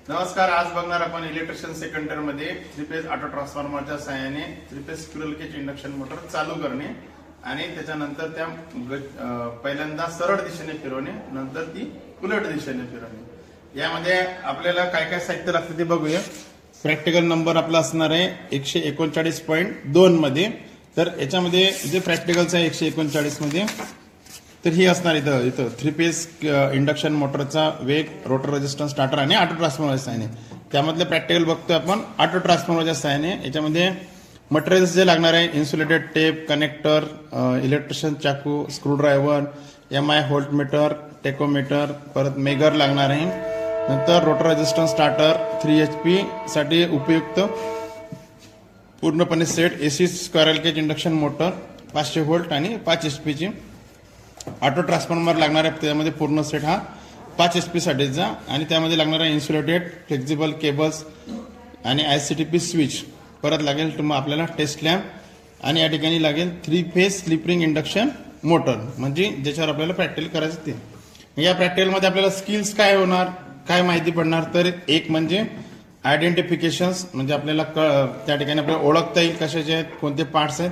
नमस्कार. आज बघणार आपण इलेक्ट्रिशियन सेकंडरी मध्ये थ्री फेज ऑटो ट्रान्सफॉर्मरच्या सहाय्याने three phase squirrel cage induction motor चालू करणे आणि त्याच्यानंतर त्या पहिल्यांदा सरळ दिशेने फिरवणे, नंतर ती उलट दिशेने फिरवणे. यामध्ये आपल्याला काय काय साहित्य लागतं ते बघूया. प्रॅक्टिकल नंबर आपला असणार आहे 139.2 मध्ये. तर याच्यामध्ये जे प्रॅक्टिकलचं आहे 139 मध्ये, तर ही असणार इथं थ्री फेज इंडक्शन मोटरचा वेग, रोटर रेजिस्टन्स, स्टार्टर आणि ऑटो ट्रान्सफॉर्मरच्या सहाय्याने. त्यामधले प्रॅक्टिकल बघतोय आपण ऑटो ट्रान्सफॉर्मरच्या सहाय्याने. याच्यामध्ये मटेरियल्स जे लागणार आहे इन्सुलेटेड टेप, कनेक्टर, इलेक्ट्रिशियन चाकू, स्क्रूड्रायव्हर, MI व्होल्टमीटर, टेकोमीटर, परत मेगर लागणार आहे. नंतर रोटर रेजिस्टन्स स्टार्टर 3 HP साठी उपयुक्त पूर्णपणे set AC squirrel cage induction motor 500 volt आणि 5 HP ची. ऑटो ट्रान्सफॉर्मर लागणार आहे त्यामध्ये पूर्ण सेट हा 5 HP साठीचा, आणि त्यामध्ये लागणार आहे इन्सुलेटेड फ्लेक्झिबल केबल्स आणि ICTP स्विच. परत लागेल आपल्याला टेस्ट लॅम्प, आणि या ठिकाणी लागेल 3 phase slip ring induction motor, म्हणजे ज्याच्यावर आपल्याला प्रॅक्टिकल करायचं ते. या प्रॅक्टिकलमध्ये आपल्याला स्किल्स काय होणार, काय माहिती पडणार, तर एक म्हणजे आयडेंटिफिकेशन्स, म्हणजे आपल्याला त्या ठिकाणी आपल्याला ओळखता येईल कशाचे आहेत, कोणते पार्ट्स आहेत.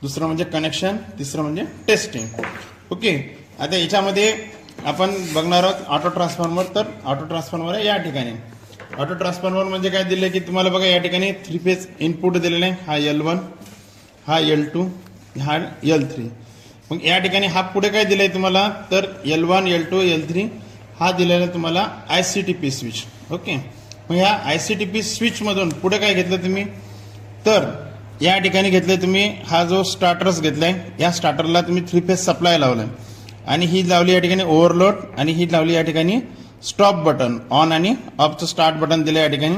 दुसरं म्हणजे कनेक्शन, तिसरं म्हणजे टेस्टिंग. ओके. आता याच्यामध्ये आपण बघणार आहोत ऑटो ट्रान्सफॉर्मर. तर ऑटो ट्रान्सफॉर्मर आहे या ठिकाणी. ऑटो ट्रान्सफॉर्मर म्हणजे काय दिले की तुम्हाला बघा या ठिकाणी 3 फेज इनपुट दिलेले आहे. हा L1, हा L2, हा L3. मग या ठिकाणी हा पुढे काय दिलंय तुम्हाला, तर L1, L2, L3 हा दिलेला तुम्हाला ICTP स्विच. ओके. मग ह्या ICTP स्विच मधून पुढे काय घेतलं तुम्ही, तर या ठिकाणी घेतलंय तुम्ही हा जो स्टार्टर्स घेतलाय, या स्टार्टरला तुम्ही 3 फेज सप्लाय लावलाय, आणि ही लावली या ठिकाणी ओव्हरलोड, आणि ही लावली या ठिकाणी स्टॉप बटन, ऑन आणि ऑफचं स्टार्ट बटन दिलं या ठिकाणी.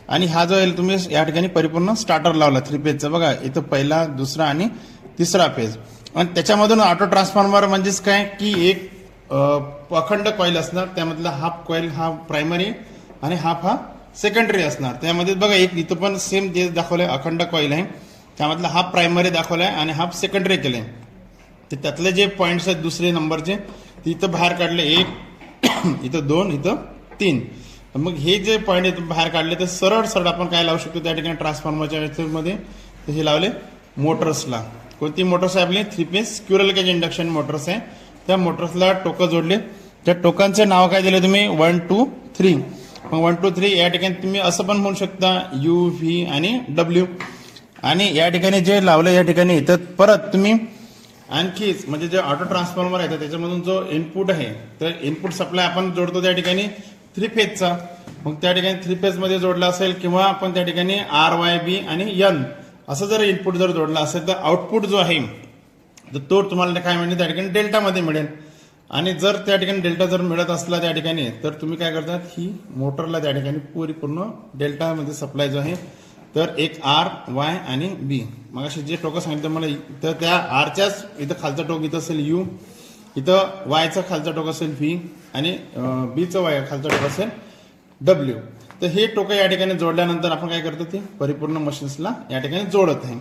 आणि हा जो तुम्ही या ठिकाणी परिपूर्ण स्टार्टर लावला 3 फेजचा. बघा इथं पहिला, दुसरा आणि तिसरा फेज. आणि त्याच्यामधून ऑटो ट्रान्सफॉर्मर म्हणजेच काय की एक अखंड कॉईल असणार, त्यामधला हाफ कॉईल हा प्रायमरी आणि हाफ हा सेकंडरी असणार. त्यामध्ये बघा एक इथं पण सेम जे दाखवलंय अखंड कॉईल आहे, त्यामधला हाफ प्रायमरी दाखवलाय आणि हाफ सेकंडरी केलंय. तर त्यातले जे पॉइंट्स आहेत दुसरे नंबरचे ते इथं बाहेर काढले, 1 इथं 2 इथं 3. मग हे जे पॉइंट इथं बाहेर काढले तर सरळ सरळ आपण काय लावू शकतो त्या ठिकाणी ट्रान्सफॉर्मरच्या मध्ये, तर हे लावले मोटर्सला. कोणती मोटर्स आहे आपली, 3 phase squirrel cage induction motors आहे. त्या मोटर्सला टोकं जोडले. त्या टोकांचे नाव काय दिले तुम्ही, 1, 2, 3. मग 1, 2, 3 या ठिकाणी तुम्ही असं पण म्हणू शकता U, V आणि W. आणि या ठिकाणी जे लावलं या ठिकाणी इथं परत तुम्ही आणखीच म्हणजे जे ऑटो ट्रान्सफॉर्मर आहे त्याच्यामधून जो इनपुट आहे, तर इनपुट सप्लाय आपण जोडतो त्या ठिकाणी 3 फेजचा. मग त्या ठिकाणी 3 फेज मध्ये जोडला असेल, किंवा आपण त्या ठिकाणी R, Y, B आणि N असं जर इनपुट जर जोडला असेल, तर आउटपुट जो आहे तर तो तुम्हाला काय मिळेल त्या ठिकाणी डेल्टा मध्ये मिळेल. आणि जर त्या ठिकाणी डेल्टा जर मिळत असला त्या ठिकाणी, तर तुम्ही काय करतात, ही मोटरला त्या ठिकाणी पूर्ण डेल्टा मध्ये सप्लाय जो आहे, तर एक R, Y आणि B. मग असे जे टोकं सांगितलं मला, तर त्या आरच्याच इथं खालचा टोक इथं असेल U, इथं वायचा खालचा टोक असेल V, आणि बीचं वाय खालचा टोक असेल W. तर हे टोकं या ठिकाणी जोडल्यानंतर आपण काय करतो, ते परिपूर्ण मशीन्सला या ठिकाणी जोडत आहे.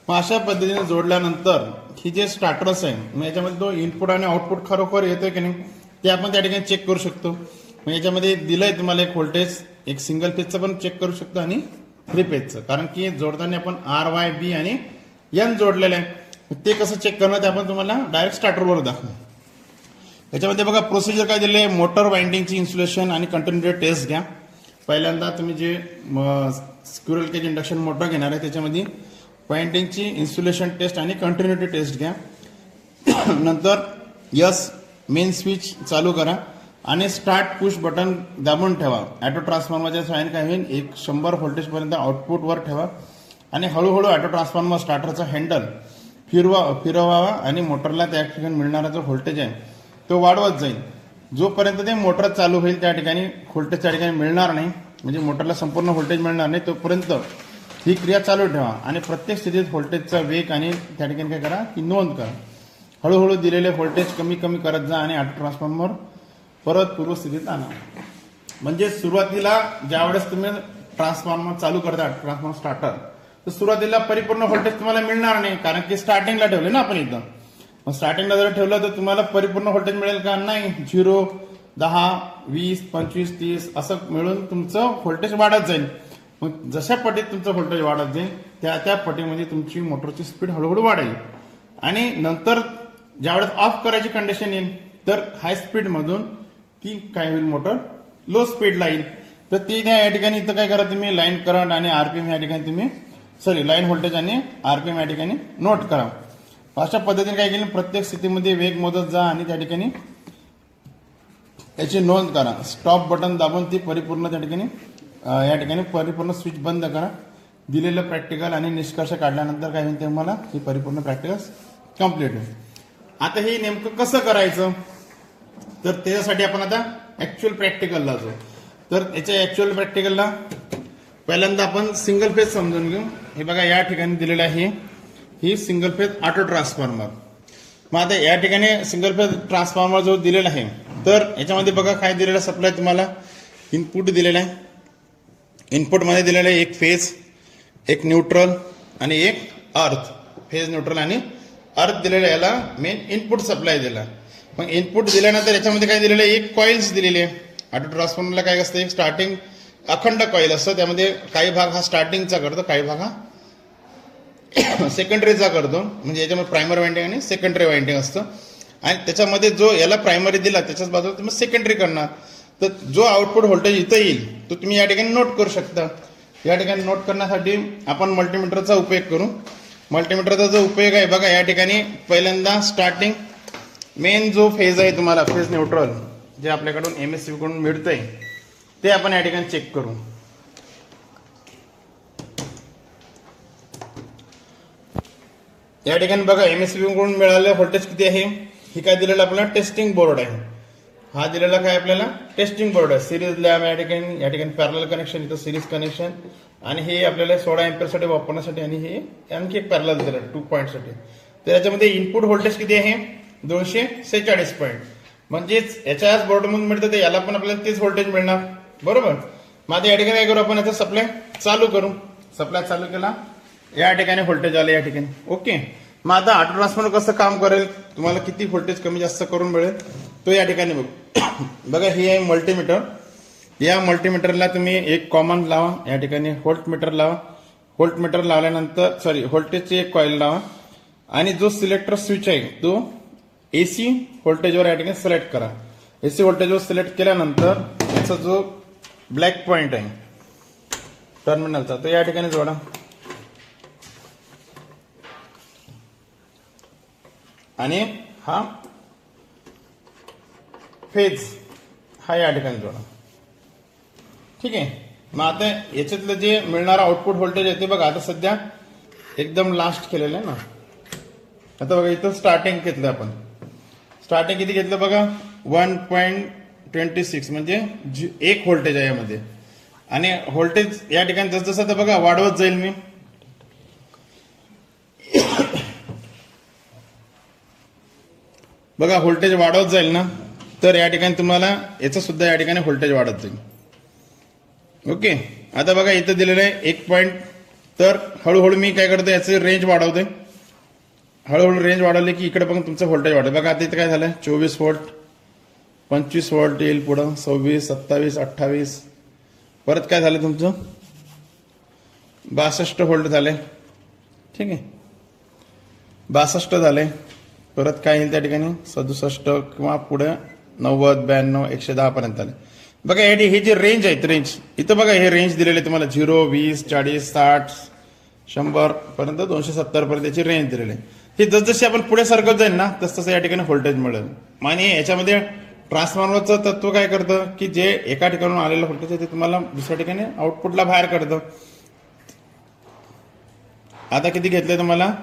मग अशा पद्धतीने जोडल्यानंतर ही जे स्टार्टर्स आहे, मग याच्यामध्ये तो इनपुट आणि आउटपुट खरोखर येतोय की नाही ते आपण त्या ठिकाणी चेक करू शकतो. मग याच्यामध्ये दिलंय तुम्हाला एक व्होल्टेज, एक सिंगल फेजचं पण चेक करू शकतो आणि 3 फेजचं, कारण की जोडताना आपण R, Y, B आणि N जोडलेलं आहे. ते कसं चेक करणं ते आपण तुम्हाला डायरेक्ट स्टार्टरवर दाखवू. याच्यामध्ये बघा प्रोसिजर काय दिले, मोटर वाइंडिंगची इन्सुलेशन आणि कंटिन्युटी टेस्ट घ्या. पहिल्यांदा तुम्ही जे स्क्विरल केज इंडक्शन मोटर घेणार आहे त्याच्यामध्ये वाइंडिंगची इन्सुलेशन टेस्ट आणि कंटिन्युटी टेस्ट घ्या. नंतर मेन स्विच चालू करा आणि स्टार्ट पुश बटन दाबून ठेवा. ऑटो ट्रान्सफॉर्मरच्या सहाय्याने काय होईल, 100 व्होल्टेज पर्यंत आउटपुटवर ठेवा, आणि हळूहळू ऑटो ट्रान्सफॉर्मर स्टार्टरचा हँडल फिरवावा आणि मोटरला त्या ठिकाणी मिळणारा जो व्होल्टेज आहे तो वाढवत जाईल. जोपर्यंत ते मोटर चालू होईल त्या ठिकाणी व्होल्टेज त्या ठिकाणी मिळणार नाही, म्हणजे मोटरला संपूर्ण व्होल्टेज मिळणार नाही, तोपर्यंत ही क्रिया चालू ठेवा. आणि प्रत्येक स्थितीत व्होल्टेजचा वेग आणि त्या ठिकाणी काय करा, की नोंद करा. हळूहळू दिलेले व्होल्टेज कमी कमी करत जा आणि ऑटो ट्रान्सफॉर्मर परत पूर्वस्थितीत आणा. म्हणजे सुरुवातीला ज्यावेळेस तुम्ही ट्रान्सफॉर्मर चालू करता, ट्रान्सफॉर्मर स्टार्टर, तर सुरुवातीला परिपूर्ण व्होल्टेज तुम्हाला मिळणार नाही, कारण की स्टार्टिंगला ठेवले ना आपण इथं. स्टार्टिंगला जर ठेवलं तर तुम्हाला परिपूर्ण व्होल्टेज मिळेल का, नाही, 0 10, 20, 25, 30 असं मिळून तुमचं व्होल्टेज वाढत जाईल. मग जशा पटीत तुमचं व्होल्टेज वाढत जाईल त्या पटीमध्ये तुमची मोटरची स्पीड हळूहळू वाढेल. आणि नंतर ज्यावेळेस ऑफ करायची कंडिशन येईल तर हाय स्पीड मधून ती काय होईल, मोटर लो स्पीडला येईल. तर ती या ठिकाणी इथं काय करा तुम्ही, लाईन करंट आणि आरपीएम या ठिकाणी तुम्ही लाईन व्होल्टेज आणि आरपीएम या ठिकाणी नोट करा. अशा पद्धतीने काय केलं, प्रत्येक स्थितीमध्ये वेग मोजत जा आणि त्या ठिकाणी याची नोंद करा. स्टॉप बटन दाबून ती परिपूर्ण त्या ठिकाणी या ठिकाणी परिपूर्ण स्विच बंद करा. दिलेलं प्रॅक्टिकल आणि निष्कर्ष काढल्यानंतर काय होईल, तुम्हाला ही परिपूर्ण प्रॅक्टिकल कम्प्लीट होईल. आता हे नेमकं कसं करायचं, तर त्याच्यासाठी आपण आता ऍक्च्युअल प्रॅक्टिकलला जाऊ. तर याच्या ऍक्च्युअल प्रॅक्टिकलला पहिल्यांदा आपण सिंगल फेज समजून घेऊ. हे बघा या ठिकाणी दिलेलं आहे, ही सिंगल फेज ऑटो ट्रान्सफॉर्मर. मग आता या ठिकाणी सिंगल फेज ट्रान्सफॉर्मर जो दिलेला आहे, तर याच्यामध्ये बघा काय दिलेलं सप्लाय, तुम्हाला इनपुट दिलेलं आहे. इनपुटमध्ये दिलेलं आहे एक फेज, एक न्यूट्रल आणि एक अर्थ. फेज, न्यूट्रल आणि अर्थ दिलेलं, याला मेन इनपुट सप्लाय दिला. मग इनपुट दिल्यानंतर याच्यामध्ये काय दिलेलं आहे, एक कॉइल्स दिलेली आहे. ऑटो ट्रान्सफॉर्मरला काय असतं, एक स्टार्टिंग अखंड कॉईल असतं, त्यामध्ये काही भाग हा स्टार्टिंगचा करतो, काही भाग हा सेकंडरीचा करतो. म्हणजे याच्यामध्ये प्रायमरी वाइंडिंग आणि सेकंडरी वाइंडिंग असतं. आणि त्याच्यामध्ये जो याला प्रायमरी दिला त्याच्याच बाजूला तुम्ही सेकंडरी करणार. तर जो आउटपुट व्होल्टेज इथं येईल तो तुम्ही या ठिकाणी नोट करू शकता. या ठिकाणी नोट करण्यासाठी आपण मल्टीमीटरचा उपयोग करू. मल्टीमीटरचा जो उपयोग आहे बघा, या ठिकाणी पहिल्यांदा स्टार्टिंग मेन जो फेज आहे तुम्हाला, फेज न्यूट्रल जे आपल्याकडून MSCB कडून मिळतंय ते आपण या ठिकाणी चेक करू. या ठिकाणी बघा MSCB कडून मिळालेलं व्होल्टेज किती आहे. ही काय दिलेलं आपल्याला टेस्टिंग बोर्ड आहे. हा दिलेला काय आपल्याला टेस्टिंग बोर्ड आहे. सिरीज लॅब या ठिकाणी पॅरलल कनेक्शन, इथं सिरीज कनेक्शन. आणि हे आपल्याला 16 एम्पियर साठी वापरण्यासाठी, आणि हे आणखी एक पॅरलल दिलं 2 पॉईंट साठी. तर याच्यामध्ये इनपुट व्होल्टेज किती आहे, 246 पॉईंट. म्हणजेच याच्याच बोर्डमधून मिळतं ते याला पण आपल्याला तेच व्होल्टेज मिळणार, बरोबर. मग आता या ठिकाणी काय करू, आपण याचा सप्लाय चालू करू. सप्लाय चालू केला, या ठिकाणी व्होल्टेज आले या ठिकाणी. ओके. मग आता ऑटो ट्रान्सफॉर्मर कसं काम करेल, तुम्हाला किती व्होल्टेज कमी जास्त करून मिळेल तो या ठिकाणी बघा. हे आहे मल्टीमीटर. या मल्टीमीटरला तुम्ही एक कॉमन लावा, या ठिकाणी व्होल्ट मीटर लावा. व्होल्ट मीटर लावल्यानंतर व्होल्टेजची एक कॉईल लावा. आणि जो सिलेक्टर स्विच आहे तो AC व्होल्टेजवर या ठिकाणी सिलेक्ट करा. AC व्होल्टेजवर सिलेक्ट केल्यानंतर याचा जो ब्लॅक पॉइंट आहे टर्मिनलचा तो या ठिकाणी जोडा. आणि हा फेज हा या ठिकाणी जोडा. ठीक आहे. मग आता याच्यातलं जे मिळणारं आउटपुट व्होल्टेज आहे ते बघा, आता सध्या एकदम लास्ट केलेलं आहे ना. आता बघा इथं स्टार्टिंग घेतलं आपण. स्टार्टिंग किती घेतलं बघा, 1.26 म्हणजे 1 व्होल्टेज आहे यामध्ये. आणि व्होल्टेज या ठिकाणी जसं आता बघा वाढवत जाईल मी. बघा व्होल्टेज वाढवत जाईल ना, तर या ठिकाणी तुम्हाला याचं सुद्धा या ठिकाणी व्होल्टेज वाढत जाईल. ओके. आता बघा इथं दिलेलं आहे 1 पॉईंट. तर हळूहळू मी काय करतो, याची रेंज वाढवते. हळूहळू रेंज वाढवली की इकडे पण तुमचं व्होल्टेज वाढेल. बघा आता इथं काय झालंय, 24 व्होल्ट, 25 व्होल्ट येईल पुढं, 26, 27, 28. परत काय झालं तुमचं 62 व्होल्ट झाले. ठीक आहे, 62 झाले. परत काय येईल त्या ठिकाणी 67 किंवा पुढे 90, 92, 110 पर्यंत आले. बघा हे जे रेंज आहेत, रेंज इथं बघा हे रेंज दिलेले तुम्हाला 0, 20, 40, 60, 100 पर्यंत, 270 पर्यंत याची रेंज दिलेली आहे. हे जसजशी आपण पुढे सरकत जाईल ना तसं या ठिकाणी व्होल्टेज मिळेल. आणि याच्यामध्ये ट्रान्सफॉर्मरचं तत्व काय करतं की जे एका ठिकाणून आलेलं व्होल्टेज आहे ते तुम्हाला दुसऱ्या ठिकाणी आउटपुटला बाहेर करतं. आता किती घेतले तुम्हाला,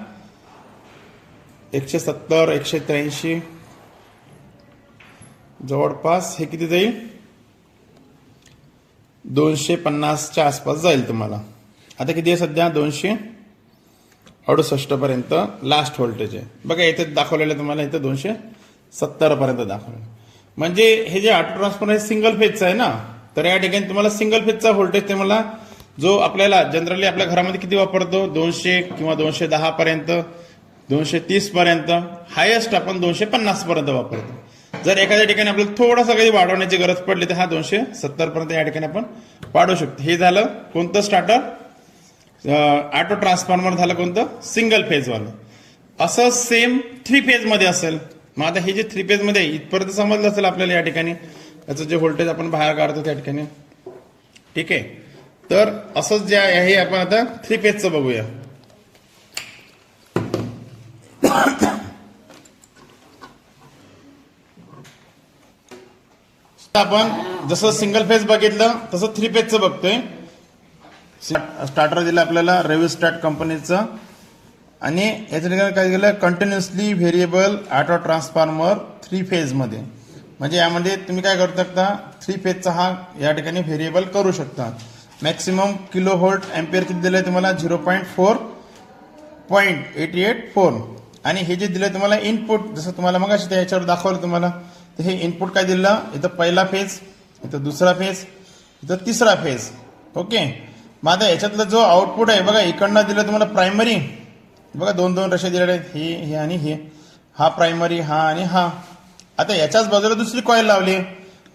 170, 183 जवळपास. हे किती जाईल, 250च्या आसपास जाईल तुम्हाला. आता किती आहे सध्या, 268 पर्यंत लास्ट व्होल्टेज आहे. बघा इथे दाखवलेलं तुम्हाला, इथे 270 पर्यंत दाखवलेलं. म्हणजे हे जे ऑटो ट्रान्सफॉर्मर सिंगल फेजचं आहे ना, तर या ठिकाणी तुम्हाला सिंगल फेजचा व्होल्टेज ते मला जो आपल्याला जनरली आपल्या घरामध्ये किती वापरतो, 200 किंवा 210 पर्यंत, 230 पर्यंत, हायेस्ट आपण 250 पर्यंत वापरतो. जर एखाद्या ठिकाणी आपल्याला थोडासा काही वाढवण्याची गरज पडली तर हा 270 पर्यंत या ठिकाणी आपण वाढवू शकतो. हे झालं कोणतं स्टार्टर, ऑटो ट्रान्सफॉर्मर झालं कोणतं, सिंगल फेज वालं. असं सेम 3 फेज मध्ये असेल. मग आता हे जे 3 फेज मध्ये इथपर्यंत समजलं असेल आपल्याला या ठिकाणी याचं जे व्होल्टेज आपण बाहेर काढतो त्या ठिकाणी. ठीक आहे, तर असंच जे आहे आपण आता 3 फेजचं बघूया. आपण जसं सिंगल फेज बघितलं तसं 3 फेजचं बघतोय. स्टार्टर दिलं आपल्याला रेव्हिस्टॅट कंपनीचं आणि याच्या ठिकाणी काय केलं, continuously variable auto transformer 3 phase मध्ये. म्हणजे यामध्ये तुम्ही काय करू शकता, 3 फेजचा हा या ठिकाणी व्हेरिएबल करू शकता. मॅक्सिमम किलो व्होल्ट अँपियर किती दिलंय तुम्हाला, 0.4.884. आणि हे जे दिलंय तुम्हाला इनपुट, जसं तुम्हाला मग याच्यावर दाखवलं तुम्हाला, तर हे इनपुट काय दिलं, इथं पहिला फेज, इथं दुसरा फेज, इथं तिसरा फेज. ओके, मग आता याच्यातलं जो आउटपुट आहे बघा, इकडनं दिलं तुम्हाला प्रायमरी, बघा 2 रेषा दिलेल्या आहेत, हे आणि हे, हा प्रायमरी, हा आणि हा. आता याच्याच बाजूला दुसरी कॉईल लावली,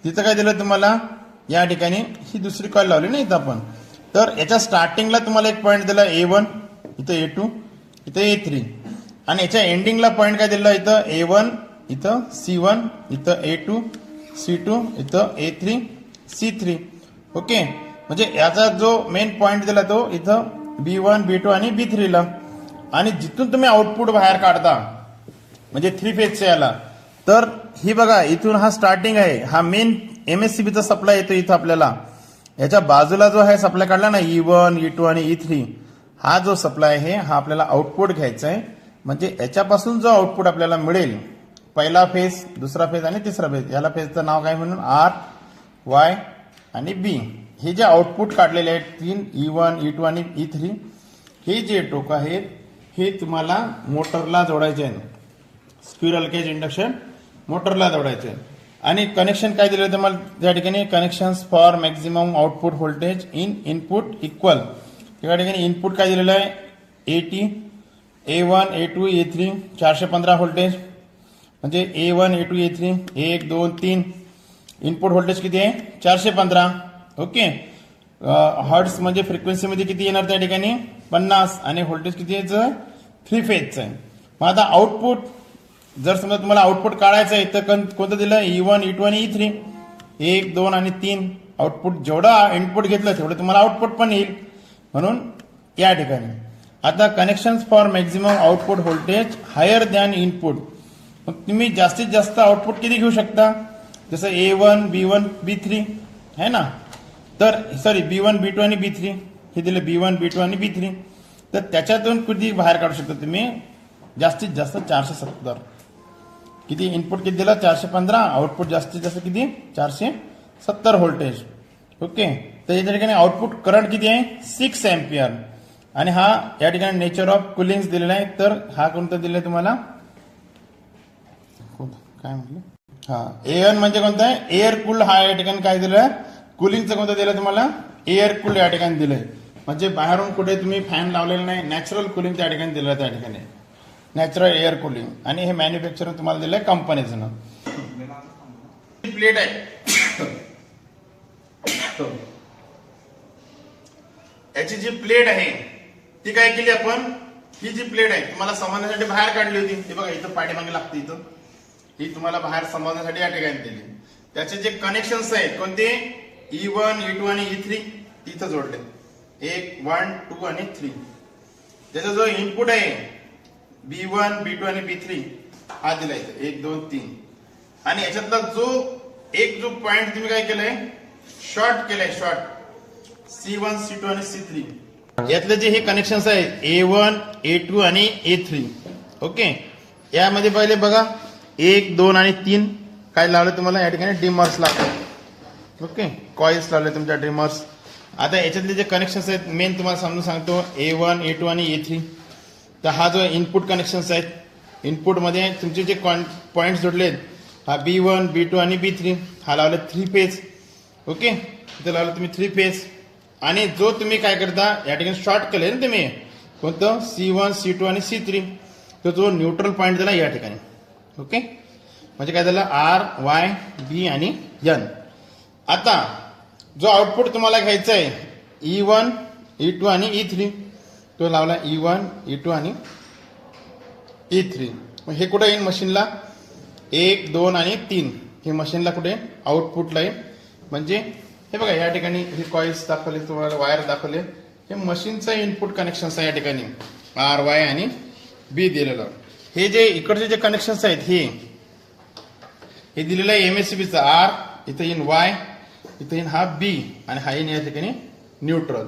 तिथं काय दिलं तुम्हाला, या ठिकाणी ही दुसरी कॉईल लावली ना इथं आपण. तर याच्या स्टार्टिंगला तुम्हाला एक पॉईंट दिला A1, इथं A2, इथं A3. आणि याच्या एंडिंगला पॉईंट काय दिला, इथं A1, इथं C1, इथं A2, C2, इथं A3, C3. ओके, म्हणजे याचा जो मेन पॉईंट दिला तो इथं B1, B2 आणि B3 ला. आणि जिथून तुम्ही आउटपुट बाहेर काढता म्हणजे 3 फेजच्या याला, तर ही बघा इथून हा स्टार्टिंग आहे, हा मेन MSCBचा सप्लाय येतो इथं आपल्याला. याच्या बाजूला जो आहे सप्लाय काढला ना, E1, E2 आणि E3, हा जो सप्लाय आहे हा आपल्याला आउटपुट घ्यायचा आहे. म्हणजे याच्यापासून जो आउटपुट आपल्याला मिळेल, पहिला फेज, दुसरा फेज आणि तिसरा फेज, याला फेजचं नाव काय म्हणून R, Y आणि B. हे जे आउटपुट काढलेले आहेत 3, E1, E2 आणि E3, हे जे टोक आहेत हे तुम्हाला मोटरला जोडायचे आहे. स्क्विरल केज इंडक्शन मोटरला जोडायचे. आणि कनेक्शन काय दिलं तुम्हाला त्या ठिकाणी, connections for maximum output voltage in input equal. त्या ठिकाणी इनपुट काय दिलेलं आहे, AT, A1, A2, A3, 415 voltage. म्हणजे A1, A2, A3, 1, 2, 3. Input voltage किती आहे, 415. ओके, हर्ट्स म्हणजे फ्रिक्वेन्सीमध्ये किती येणार त्या ठिकाणी, 50. आणि व्होल्टेज किती यायचं, 3 फेजचं आहे. मग आता आउटपुट, जर समजा तुम्हाला आउटपुट काढायचं आहे तर कोणतं दिलं, E1, E2 आणि E3, 1, 2 आणि 3. आउटपुट जेवढं इनपुट घेतलं तेवढं तुम्हाला आउटपुट पण येईल, म्हणून या ठिकाणी. आता connection for maximum output voltage higher than input. मग तुम्ही जास्तीत जास्त आउटपुट किती घेऊ शकता, जसं A1, B1, B3 है ना. तर सॉरी B1, B2 आणि B3 हे दिलं, B1, B2 आणि B3. तर त्याच्यातून किती बाहेर काढू शकता तुम्ही, जास्तीत जास्त 470. किती इनपुट किती दिला, 415. आउटपुट जास्तीत जास्त किती, 470 व्होल्टेज. ओके, तर या ठिकाणी आउटपुट करंट किती आहे, 6 अँपियर. आणि हा या ठिकाणी नेचर ऑफ कुलिंग दिलेला आहे. तर हा कोणता दिलाय तुम्हाला, काय म्हटलं, हा AN म्हणजे कोणता आहे, एअर कूल्ड. हा या ठिकाणी काय दिलं, कुलिंगचं कोणतं दिलं तुम्हाला, एअर कूल्ड या ठिकाणी दिलंय. म्हणजे बाहेरून कुठे तुम्ही फॅन लावलेला नाही, नॅचरल कुलिंग त्या ठिकाणी दिलं, त्या ठिकाणी नॅचरल एअर कुलिंग. आणि हे मॅन्युफॅक्चर तुम्हाला दिलंय कंपनीचं. प्लेट आहे, याची जी प्लेट आहे ती काय केली आपण, ही जी प्लेट आहे तुम्हाला समजण्यासाठी बाहेर काढली होती, ती बघा इथं पाठीमागे लागते, इथं ही तुम्हाला बाहेर समजण्यासाठी या ठिकाणी दिली. त्याचे जे कनेक्शन्स आहेत कोणते, E1, E2 आणि E3 इथं जोडले, 1, 1, 2 आणि 3. त्याचा जो इनपुट आहे B1, B2 आणि B3 हा दिला इथं, 1, 2, 3. आणि याच्यातला जो पॉइंट तुम्ही काय केलंय, शॉर्ट केलंय, शॉर्ट, C1, C2 आणि C3. यातले जे हे कनेक्शन्स आहेत A1, A2 आणि A3. ओके, यामध्ये पहिले बघा 1, 2 आणि 3 काय लावलं तुम्हाला या ठिकाणी, डिमर्स लावले. ओके, कॉइल्स लावले तुमच्या डिमर्स. आता याच्यातले जे कनेक्शन्स आहेत मेन तुम्हाला समजून सांगतो, A1, A2 आणि A3. तर हा जो इनपुट कनेक्शन्स आहेत, इनपुटमध्ये तुमचे जे पॉइंट जोडलेत, हा B1, B2 आणि B3 हा लावला 3 फेज. ओके, इथे लावलं तुम्ही 3 फेज. आणि जो तुम्ही काय करता या ठिकाणी शॉर्ट केले ना तुम्ही, कोणतं C1, C2 आणि C3, तर जो न्यूट्रल पॉइंट दिला या ठिकाणी. ओके, म्हणजे काय झालं आर वाय बी आणि एन. आता जो आउटपुट तुम्हाला घ्यायचा आहे E1 E2 आणि E3 तो लावला E1 E2 आणि E3. मग हे कुठे येईल मशीनला 1 2 आणि 3 हे मशीनला कुठे आउटपुटला येईल. म्हणजे हे बघा या ठिकाणी हे कॉइल्स दाखवले तुम्हाला वायर दाखवले हे मशीनचं इनपुट कनेक्शन्स आहे या ठिकाणी आर वाय आणि बी दिलेलं. हे जे इकडचे जे कनेक्शन्स आहेत हे दिलेलं आहे MSCBचं आर इथं येईन वाय इथं येईन हा बी आणि हा येईन या ठिकाणी न्यूट्रल.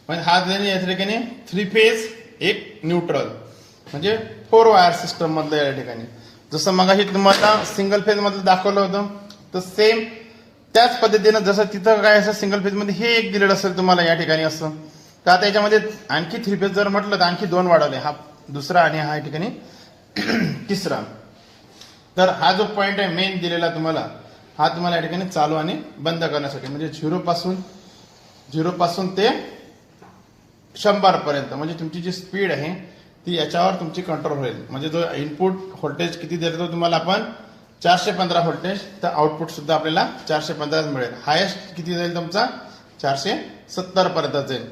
म्हणजे हा या ठिकाणी 3 फेज एक न्यूट्रल म्हणजे 4 वायर सिस्टम मधलं या ठिकाणी. जसं मगाशी तुम्हाला सिंगल फेज मधलं दाखवलं होतं तर सेम त्याच पद्धतीनं जसं तिथं काय असं सिंगल फेज मध्ये हे एक दिलेलं असेल तुम्हाला या ठिकाणी असं तर आता याच्यामध्ये आणखी 3 फेज जर म्हटलं तर आणखी 2 वाढवले हा दुसरा आणि हा या ठिकाणी तिसरा. तर हा जो पॉइंट आहे मेन दिलेला तुम्हाला हा तुम्हाला या ठिकाणी चालू आणि बंद करण्यासाठी म्हणजे झिरो पासून ते 100 पर्यंत म्हणजे तुमची जी स्पीड आहे ती याच्यावर तुमची कंट्रोल होईल. म्हणजे जो इनपुट व्होल्टेज किती देतो तुम्हाला आपण 415 व्होल्टेज तर आउटपुट सुद्धा आपल्याला 415 मिळेल. हायेस्ट किती जाईल तुमचा 470 पर्यंत जाईल.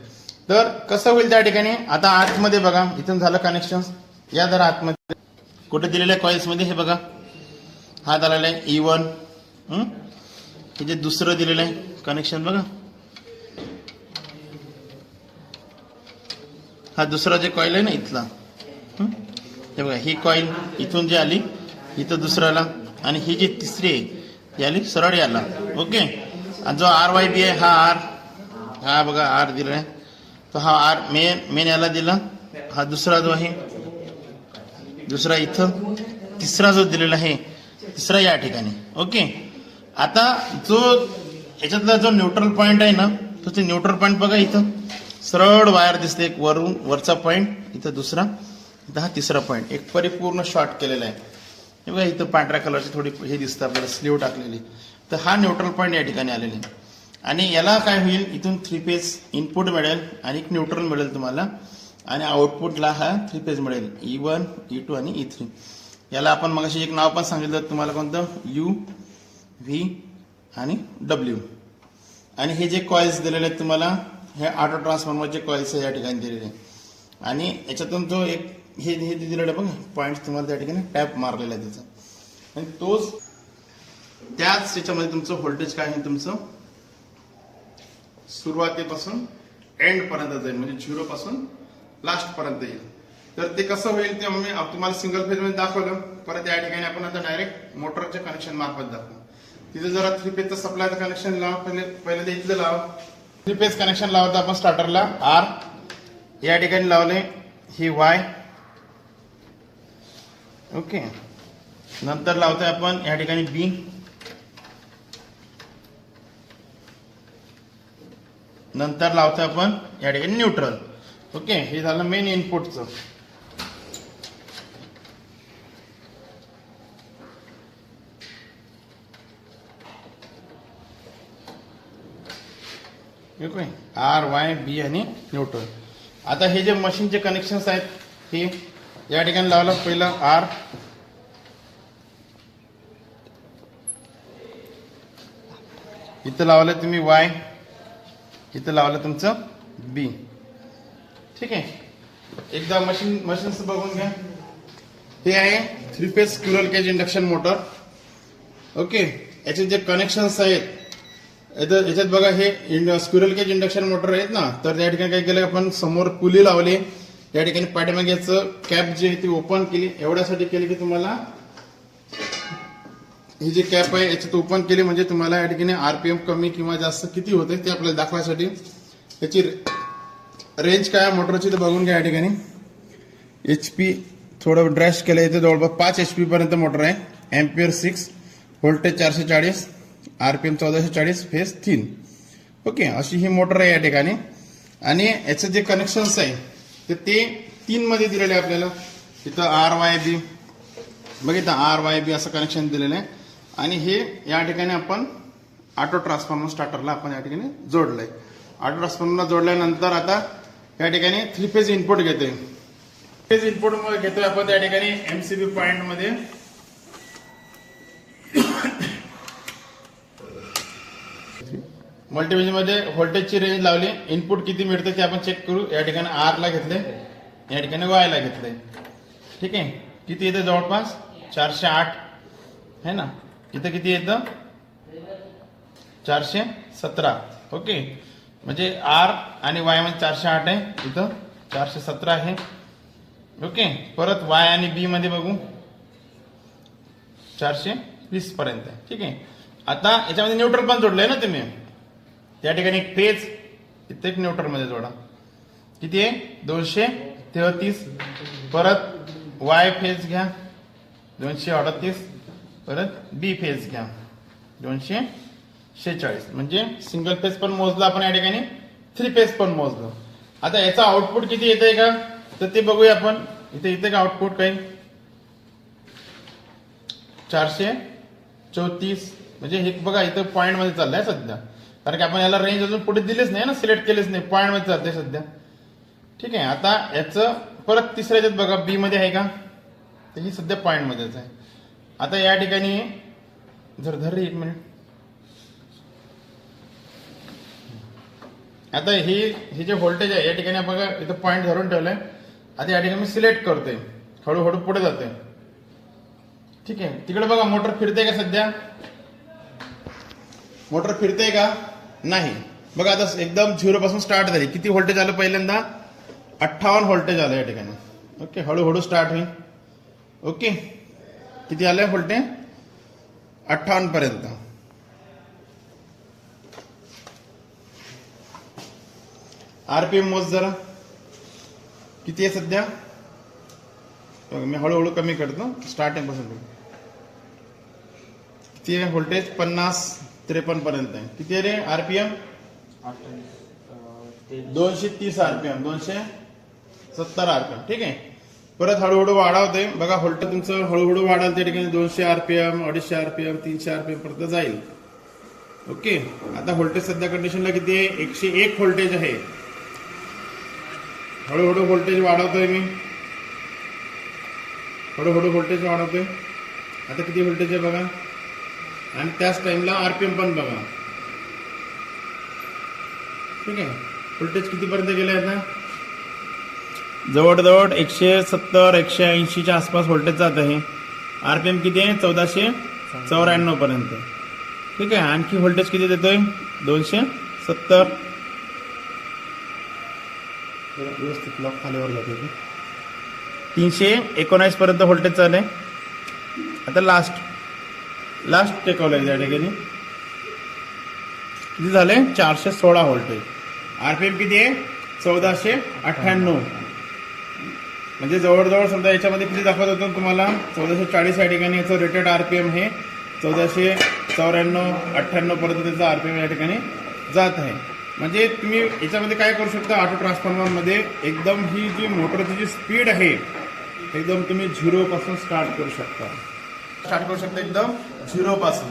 तर कसं होईल त्या ठिकाणी आता आतमध्ये बघा इथून झालं कनेक्शन या जरा आतमध्ये कुठे दिलेल्या कॉइल्स मध्ये हे बघा हा झालेला आहे E1 हे जे दुसरं दिलेलं आहे कनेक्शन बघा हा दुसरा जे कॉइल आहे ना इथला हे बघा ही कॉइल इथून जी आली इथं दुसऱ्याला आणि ही जी तिसरी आहे आली सरळ याला. ओके आणि जो आर वाय बी आहे हा बघा आर दिला आहे तो हा आर मेन याला दिला. हा दुसरा जो आहे दुसरा इथं तिसरा जो दिलेला आहे तिसरा या ठिकाणी. ओके आता जो याच्यातला जो न्यूट्रल पॉइंट आहे ना तो ते न्यूट्रल पॉइंट बघा इथं सरळ वायर दिसते एक वरचा पॉइंट इथं दुसरा इथं हा तिसरा पॉइंट एक परिपूर्ण शॉर्ट केलेला आहे. हे बघा इथं पांढऱ्या कलरची थोडी हे दिसतं आपल्याला स्लीव टाकलेली. तर हा न्यूट्रल पॉइंट या ठिकाणी आलेली आणि याला काय होईल इथून 3 फेज इनपुट मिळेल आणि एक न्यूट्रल मिळेल तुम्हाला आणि आउटपुटला हा 3 फेज मिळेल E1 E2 आणि E3. याला आपण मगाशी एक नाव पण सांगितलं तुम्हाला कोणतं U V आणि W. आणि हे जे कॉइल्स दिलेले आहेत तुम्हाला हे ऑटो ट्रान्सफॉर्मरचे कॉइल्स या ठिकाणी दिलेले आणि याच्यातून जो एक हे दिलेलं बघ पॉइंट तुम्हाला त्या ठिकाणी टॅप मारलेला आहे त्याचा आणि तोच त्याच याच्यामध्ये तुमचं व्होल्टेज काय आहे तुमचं सुरुवातीपासून एंड पर्यंत जाईल म्हणजे 0 पासून लास्ट पर्यंत येईल. तर ते कसं होईल ते मी तुम्हाला सिंगल फेज मध्ये दाखवलं. परत या ठिकाणी आपण आता डायरेक्ट मोटरच्या कनेक्शन मार्फत दाखवू. तिथे जरा 3 फेजचं सप्लायचं कनेक्शन लावा पहिले ते इथलं लावा 3 फेज कनेक्शन लावतो आपण स्टार्टरला आर या ठिकाणी लावले ही वाय. ओके नंतर लावतोय आपण या ठिकाणी बी नंतर लावतोय आपण या ठिकाणी न्यूट्रल. ओके हे झालं मेन इनपुटचं. आर वाय बी आणि न्यूट्रल. आता हे जे मशीनचे कनेक्शन्स आहेत हे या ठिकाणी लावलं पहिलं आर इथं लावलं तुम्ही वाय इथं लावलं तुमचं बी. ठीक आहे एकदा मशीन्स बघून घ्या. हे आहे 3 phase squirrel cage induction motor. Okay याचे जे कनेक्शन्स आहेत याच्यात बघा हे स्क्विरल केज इंडक्शन मोटर आहेत ना तर त्या ठिकाणी काय केलं आपण समोर पुली लावली या ठिकाणी पाठीमागे याचं कॅप जी आहे ती ओपन केली एवढ्यासाठी केली की तुम्हाला ही जी कॅप आहे याच्यात ओपन केली म्हणजे तुम्हाला या ठिकाणी आरपीएम कमी किंवा जास्त किती होते ते आपल्याला दाखवायसाठी. याची रेंज काय मोटरची तर बघून घ्या. या ठिकाणी HP थोडं ड्रॅश केलं इथे जवळपास 5 HP पर्यंत मोटर आहे. Ampere 6 voltage 440 RPM 1440 phase 3. Okay अशी ही मोटर आहे या ठिकाणी आणि याचं जे कनेक्शन्स आहे ते 3 मध्ये दिलेले आहे आपल्याला. इथं RYB बघितलं RYB असं कनेक्शन दिलेलं आहे आणि हे या ठिकाणी आपण ऑटो ट्रान्सफॉर्मर स्टार्टरला आपण या ठिकाणी जोडलंय. ऑटो ट्रान्सफॉर्मरला जोडल्यानंतर आता या ठिकाणी 3 फेज इनपुट घेतोय. फेज इनपुट घेतोय आपण त्या ठिकाणी MCB पॉइंट मध्ये मल्टीमीटर मध्ये व्होल्टेजची रेंज लावली, इनपुट किती मिळतं ते आपण चेक करू. या ठिकाणी आर ला घेतले, या ठिकाणी वाय ला घेतले. ठीक आहे, किती येतं जवळपास 408 है ना. इथं किती येतं 417. ओके, म्हणजे आर आणि वाय मध्ये 408 आहे, इथं 417 आहे. ओके, परत वाय आणि बी मध्ये बघू 420 पर्यंत आहे. ठीक आहे, आता याच्यामध्ये न्यूट्रल पण जोडलंय ना तुम्ही. त्या ठिकाणी एक फेज, इथे एक न्यूट्रल मध्ये जोडा. किती आहे 233. परत वाय फेज घ्या 238. परत बी फेज घ्या 246. म्हणजे सिंगल फेज पण मोजलं आपण या ठिकाणी, 3 फेज पण मोजलं. आता याचा आउटपुट किती येतंय का तर ते बघूया आपण. इथे इथे का आउटपुट काही 434. म्हणजे हे बघा इथं पॉईंट मध्ये चाललंय सध्या, कारण की आपण याला रेंज अजून पुढे दिलीच नाही ना, सिलेक्ट केलेच नाही, पॉईंट मध्ये चालतंय सध्या. ठीक आहे, आता याचं परत तिसऱ्या याच्यात बघा बी मध्ये आहे का, तर ही सध्या पॉईंट मध्येच आहे. आता या ठिकाणी जर धर 1 मिनिट. आता हे जे व्होल्टेज आहे या ठिकाणी बघा इथं पॉईंट धरून ठेवलंय. आता या ठिकाणी मी सिलेक्ट करतोय, हळूहळू पुढे जाते. ठीक आहे, तिकडे बघा मोटर फिरते का सध्या, मोटर फिरते का नाही. बघा आता एकदम 0 पासून स्टार्ट झाली. किती व्होल्टेज आलं पहिल्यांदा 58 व्होल्टेज आलं या ठिकाणी. ओके, हळूहळू स्टार्ट होईल. ओके, किती आलंय व्होल्टेज 58 पर्यंत. आरपीएम मोज जरा किती आहे सध्या. मी हळूहळू कमी करतो, स्टार्टिंग पासून. किती आहे व्होल्टेज 50-53 पर्यंत आहे. किती आहे रे आरपीएम 230 आरपीएम, 270 आरपीएम. ठीक आहे, परत हळूहळू वाढवते. बघा व्होल्टेज तुमचं हळूहळू वाढाल त्या ठिकाणी 200 आरपीएम, 250 आरपीएम, 300 आरपीएम पर्यंत जाईल. ओके, आता व्होल्टेज सध्या कंडिशनला किती आहे 101 व्होल्टेज आहे. हळूहळू व्होल्टेज वाढवतोय मी, हळूहळू व्होल्टेज वाढवतोय. आता किती व्होल्टेज आहे बघा, आणि त्याच टाइमला आरपीएम पण बघा. ठीक आहे, व्होल्टेज कितीपर्यंत गेले आता जवळजवळ 170-180च्या आसपास व्होल्टेज जात आहे. आरपीएम किती आहे 1494 पर्यंत. ठीक आहे, आणखी व्होल्टेज किती देतोय 270. व्यवस्थित लॉक खालीवर जाते. 319 पर्यंत व्होल्टेज चालू आहे. आता लास्ट टेकवलंय या ठिकाणी. किती झाले 416 व्होल्टेज. आरपीएम किती आहे 1498. म्हणजे जवळजवळ समजा याच्यामध्ये किती दाखवत होतो तुम्हाला 1440 या ठिकाणी याचं रेटेड आरपीएम हे 1494-98 पर्यंत त्याचा आरपीएम या ठिकाणी जात आहे. म्हणजे तुम्ही याच्यामध्ये काय करू शकता, ऑटो ट्रान्सफॉर्मर मध्ये एकदम ही जी मोटरची जी स्पीड आहे एकदम तुम्ही 0 पासून स्टार्ट करू शकता. एकदम 0 पासून.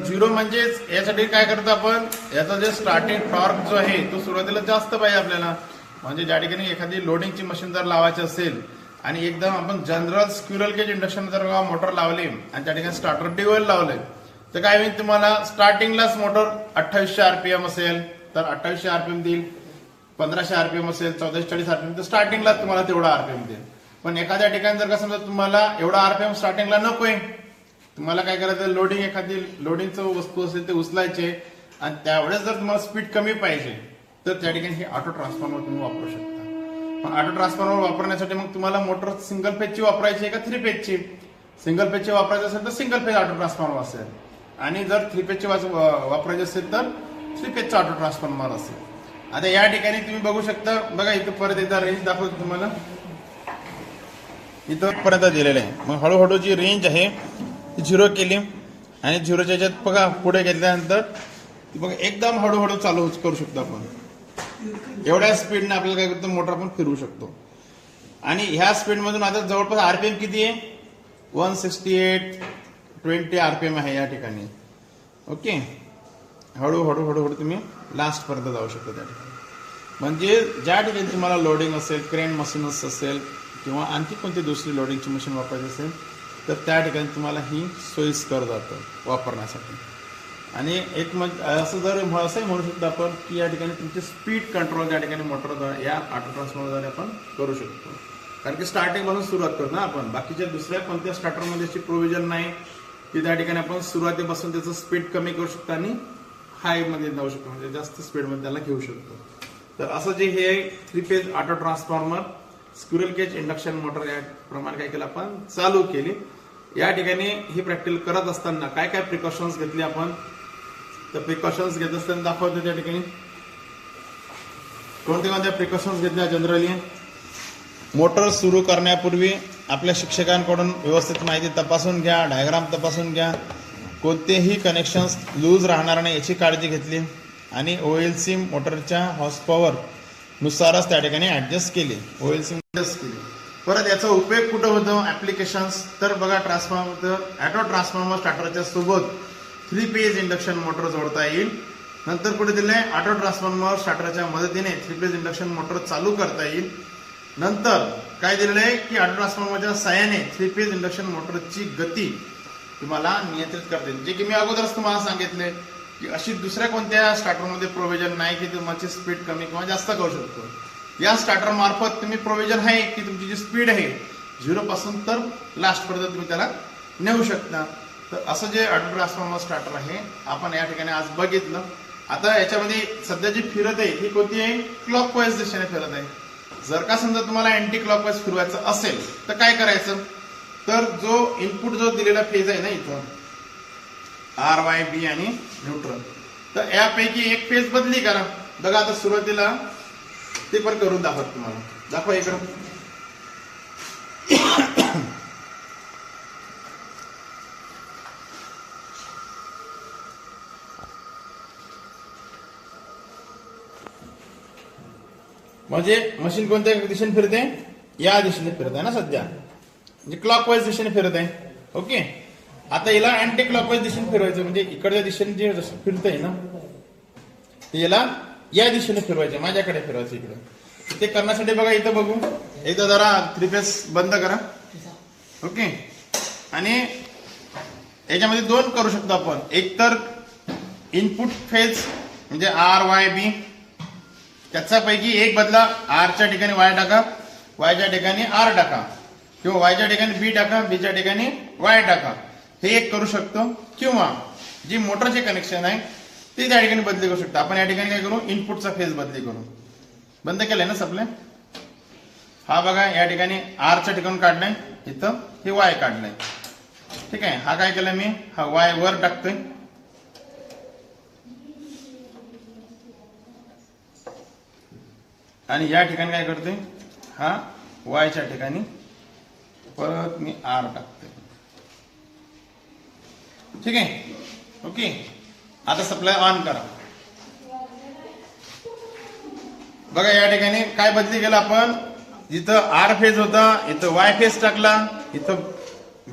0 म्हणजेच यासाठी काय करतो आपण, याचा जे स्टार्टिंग टॉर्क जो आहे तो सुरुवातीला जास्त पाहिजे आपल्याला. म्हणजे ज्या ठिकाणी एखादी लोडिंगची मशीन जर लावायची असेल आणि एकदम आपण जनरल स्क्विरल केज इंडक्शन जर मोटर लावली आणि त्या ठिकाणी स्टार्टर ड्युअल लावले तर काय होईल, तुम्हाला स्टार्टिंगलाच मोटर 2800 आरपीएम असेल तर 2800 आरपीएम देईल. 1500 आरपीएम असेल 1440 आरपीएम तर स्टार्टिंगलाच तुम्हाला तेवढा आरपीएम देईल. पण एखाद्या ठिकाणी जर का समजा तुम्हाला एवढा आरपीएम स्टार्टिंगला नकोय, तुम्हाला काय करायचं, लोडिंग एखादी लोडिंगचं वस्तू असेल ते उचलायचे आणि त्यावेळेस जर तुम्हाला स्पीड कमी पाहिजे तर त्या ठिकाणी हे ऑटो ट्रान्सफॉर्मर तुम्ही वापरू शकता. पण ऑटो ट्रान्सफॉर्मर वापरण्यासाठी मग तुम्हाला मोटर सिंगल फेजची वापरायची आहे का 3 फेजची. सिंगल फेजची वापरायची असेल तर सिंगल फेज ऑटो ट्रान्सफॉर्मर असेल, आणि जर 3 फेजची वापरायची असेल तर 3 फेजचा ऑटो ट्रान्सफॉर्मर असेल. आता या ठिकाणी तुम्ही बघू शकता, बघा इथं परत एकदा रेंज दाखवतो तुम्हाला. इथं पर्यंत दिलेलं आहे. मग हळूहळू जी रेंज आहे ती 0 केली आणि 0च्या याच्यात बघा पुढे घेतल्यानंतर बघा एकदम हळूहळू चालू करू शकतो आपण. एवढ्या स्पीडने आपल्याला काय करतो, मोटर आपण फिरवू शकतो. आणि ह्या स्पीड मधून आता जवळपास आरपीएम किती आहे 168-20 आरपीएम आहे या ठिकाणी. ओके, हळूहळू हळूहळू तुम्ही लास्ट पर्यंत जाऊ शकता त्या ठिकाणी. म्हणजे ज्या ठिकाणी तुम्हाला लोडिंग असेल, क्रेन मशीन्स असेल किंवा आणखी कोणती दुसरी लोडिंगची मशीन वापरायची असेल तर त्या ठिकाणी तुम्हाला ही सोयीस्कर जातं वापरण्यासाठी. आणि एक म्हणजे असंही म्हणू शकतो आपण की या ठिकाणी तुमची स्पीड कंट्रोल या ठिकाणी मोटरद्वारे या ऑटो ट्रान्सफॉर्मरद्वारे आपण करू शकतो. कारण की स्टार्टिंग पासून सुरुवात करतो ना आपण, बाकीच्या दुसऱ्या कोणत्या स्टार्टरमध्ये अशी प्रोव्हिजन नाही की त्या ठिकाणी आपण सुरुवातीपासून त्याचं स्पीड कमी करू शकतो आणि हाय मध्ये जाऊ शकतो, म्हणजे जास्त स्पीडमध्ये त्याला घेऊ शकतो. तर असं जे हे 3 phase auto transformer squirrel cage induction motor या प्रमाणे काय केलं आपण चालू केली. या ठिकाणी ही प्रॅक्टिकल करत असताना काय काय प्रिकॉशन्स घेतली आपण, तर प्रिकॉशन्स घेत असताना दाखवतो त्या ठिकाणी कोणत्या प्रिकॉशन्स घेतल्या. जनरली मोटर सुरू करण्यापूर्वी आपल्या शिक्षकांकडून व्यवस्थित माहिती तपासून घ्या, डायग्राम तपासून घ्या, कोणतेही कनेक्शन्स लूज राहणार नाही याची काळजी घेतली आणि OLC मोटरच्या हॉर्स पॉवर नुसारच त्या ठिकाणी ऍडजस्ट केली, OLC ऍडजस्ट केली. परत याचा उपयोग कुठं होतो ऍप्लिकेशन्स, तर बघा ट्रान्सफॉर्मर ऑटो ट्रान्सफॉर्मर स्टार्टरच्या सोबत 3 फेज इंडक्शन मोटर जोडता येईल. नंतर पुढे दिले ऑटो ट्रान्सफॉर्मर स्टार्टरच्या मदतीने 3 फेज इंडक्शन मोटर चालू करता येईल. नंतर काय दिलेलं आहे की ऑटो ट्रान्सफॉर्मरच्या साहाय्याने 3 फेज इंडक्शन मोटरची गती तुम्हाला नियंत्रित करता येईल. जे की मी अगोदरच तुम्हाला सांगितले की अशी दुसऱ्या कोणत्या स्टार्टरमध्ये प्रोव्हिजन नाही की तुमची स्पीड कमी किंवा जास्त करू शकतो. या स्टार्टर मार्फत तुम्ही प्रोव्हिजन आहे की तुमची जी स्पीड आहे 0 पासून तर लास्ट पर्यंत तुम्ही त्याला नेऊ शकता. तर असं जे ऑटो ट्रान्सफॉर्मर स्टार्टर आहे आपण या ठिकाणी आज बघितलं. आता याच्यामध्ये सध्या जी फिरत आहे ही कोणती आहे, क्लॉकवाईज दिशेने फिरत आहे. जर का समजा तुम्हाला अँटी क्लॉकवाईज फिरवायचं असेल तर काय करायचं, तर जो इनपुट जो दिलेला फेज आहे ना इथं RYB आणि न्यूट्रल, तर यापैकी एक फेज बदली करा. बघा आता सुरुवातीला ते पण करून दाखवत तुम्हाला, दाखवा इकडं. म्हणजे मशीन कोणत्या दिशेने फिरते, या दिशेने फिरत आहे ना सध्या, म्हणजे क्लॉकवाईज दिशेने फिरत आहे. ओके, आता याला अँटी क्लॉकवाईज दिशेने फिरवायचं, म्हणजे इकडच्या दिशेने जे फिरतंय ना याला या दिशेने फिरवायचं, माझ्याकडे फिरवायचं इकडे. ते करण्यासाठी बघा इथं बघू, इथं जरा 3 फेज बंद करा. ओके, आणि याच्यामध्ये 2 करू शकतो आपण. एक तर इनपुट फेज म्हणजे RYB, त्याच्यापैकी एक बदला, R च्या ठिकाणी Y टाका, Y च्या ठिकाणी R टाका, किंवा Y च्या ठिकाणी B टाका, B च्या ठिकाणी Y टाका. हे एक करू शकतो. किंवा जी मोटरचे कनेक्शन आहे ते त्या ठिकाणी बदली करू शकतो. आपण या ठिकाणी काय करू, इनपुटचा फेज बदली करू. बंद केलंय ना सप्लाय. हा बघा या ठिकाणी R च्या ठिकाणी काढलंय, इथं हे Y काढलंय. ठीक आहे, हा काय केलं मी, हा Y वर टाकतोय आणि या ठिकाणी काय करतोय, हा Y च्या ठिकाणी परत मी R टाकतोय. ठीक आहे. ओके, आता सप्लाय ऑन करा. बघा या ठिकाणी काय बदली केलं आपण, इथं R फेज होता इथं Y फेज टाकला, इथं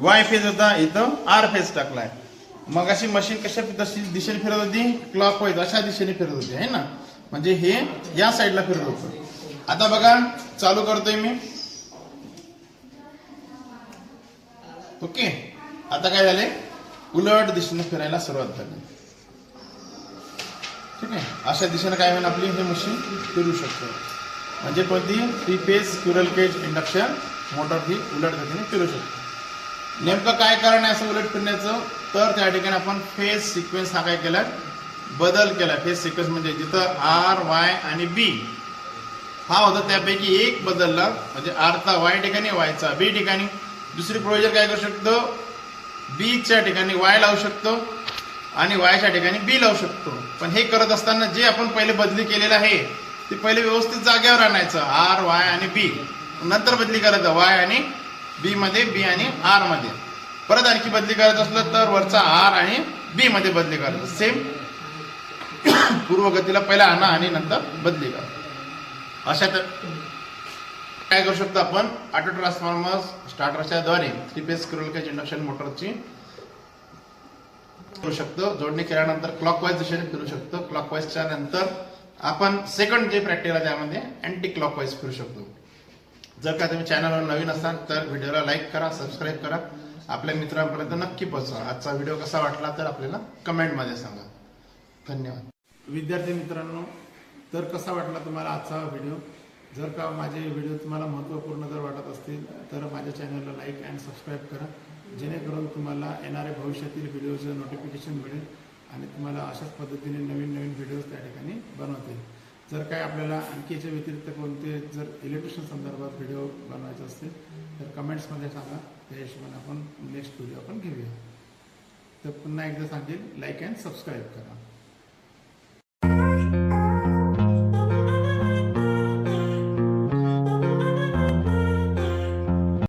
Y फेज होता इथं R फेज टाकलाय. मग अशी मशीन कशा दिशेने फिरत होती, क्लॉकवाईज अशा दिशेने फिरत होती आहे ना, म्हणजे हे या साईडला फिरत होतं. आता बघा चालू करतोय मी. ओके, आता काय झाले, उलट दिशेने फिरायला सुरुवात झाली. ठीक आहे, अशा दिशेने काय होईल, आपली हे मशीन फिरू शकतो. म्हणजे कोणती 3 phase squirrel cage induction motor ही उलट गतीने फिरू शकते. नेमकं काय कारण आहे असं उलट फिरण्याचं, तर त्या ठिकाणी आपण फेज सिक्वेन्स हा काय केला, बदल केला. फेज सिक्वेन्स म्हणजे जिथं RY आणि B हा होता त्यापैकी एक बदलला, म्हणजे R चा Y ठिकाणी, Y चा B ठिकाणी. दुसरी प्रोव्हिजन काय करू शकतो, B च्या ठिकाणी Y लावू शकतो आणि Y च्या ठिकाणी B लावू शकतो. पण हे करत असताना जे आपण पहिले बदली केलेलं आहे ते पहिले व्यवस्थित जागेवर आणायचं, R Y आणि B, नंतर बदली करायचं Y आणि B मध्ये, B आणि R मध्ये. परत आणखी बदली करायचं असलं तर वरचा R आणि B मध्ये बदली करायचं. सेम पूर्वगतीला पहिला आणा आणि नंतर बदली करा. अशा काय करू शकतो आपण, ऑटो ट्रान्सफॉर्मर स्टार्टरच्या द्वारे 3 फेज स्क्विरल केज इंडक्शन मोटरची करू शकतो. जोडणी केल्यानंतर क्लॉकवाईज दिशेने फिरू शकतो. क्लॉकवाईजच्या नंतर आपण सेकंड जे प्रॅक्टिकल आहे त्यामध्ये अँटी क्लॉकवाईज फिरू शकतो. जर का तुम्ही चॅनलवर नवीन असाल तर व्हिडिओला लाईक करा, सबस्क्राईब करा, आपल्या मित्रांपर्यंत नक्की पोहोचवा. आजचा व्हिडिओ कसा वाटला तर आपल्याला कमेंटमध्ये सांगा. धन्यवाद. विद्यार्थी मित्रांनो, तर कसा वाटला तुम्हाला आजचा व्हिडिओ? जर का माझे व्हिडिओ तुम्हाला महत्त्वपूर्ण जर वाटत असतील तर माझ्या चॅनलला लाईक अँड सबस्क्राईब करा, जेणेकरून तुम्हाला येणाऱ्या भविष्यातील व्हिडिओचं नोटिफिकेशन मिळेल आणि तुम्हाला अशाच पद्धतीने नवीन नवीन व्हिडिओज त्या ठिकाणी बनवता येईल. जर काय आपल्याला आणखी याच्या व्यतिरिक्त कोणते जर इलेक्ट्रिशियन संदर्भात व्हिडिओ बनवायचे असतील तर कमेंट्समध्ये सांगा, त्या हिशोबाने आपण नेक्स्ट व्हिडिओ आपण घेऊया. तर पुन्हा एकदा सांगेल, लाईक अँड सबस्क्राईब करा.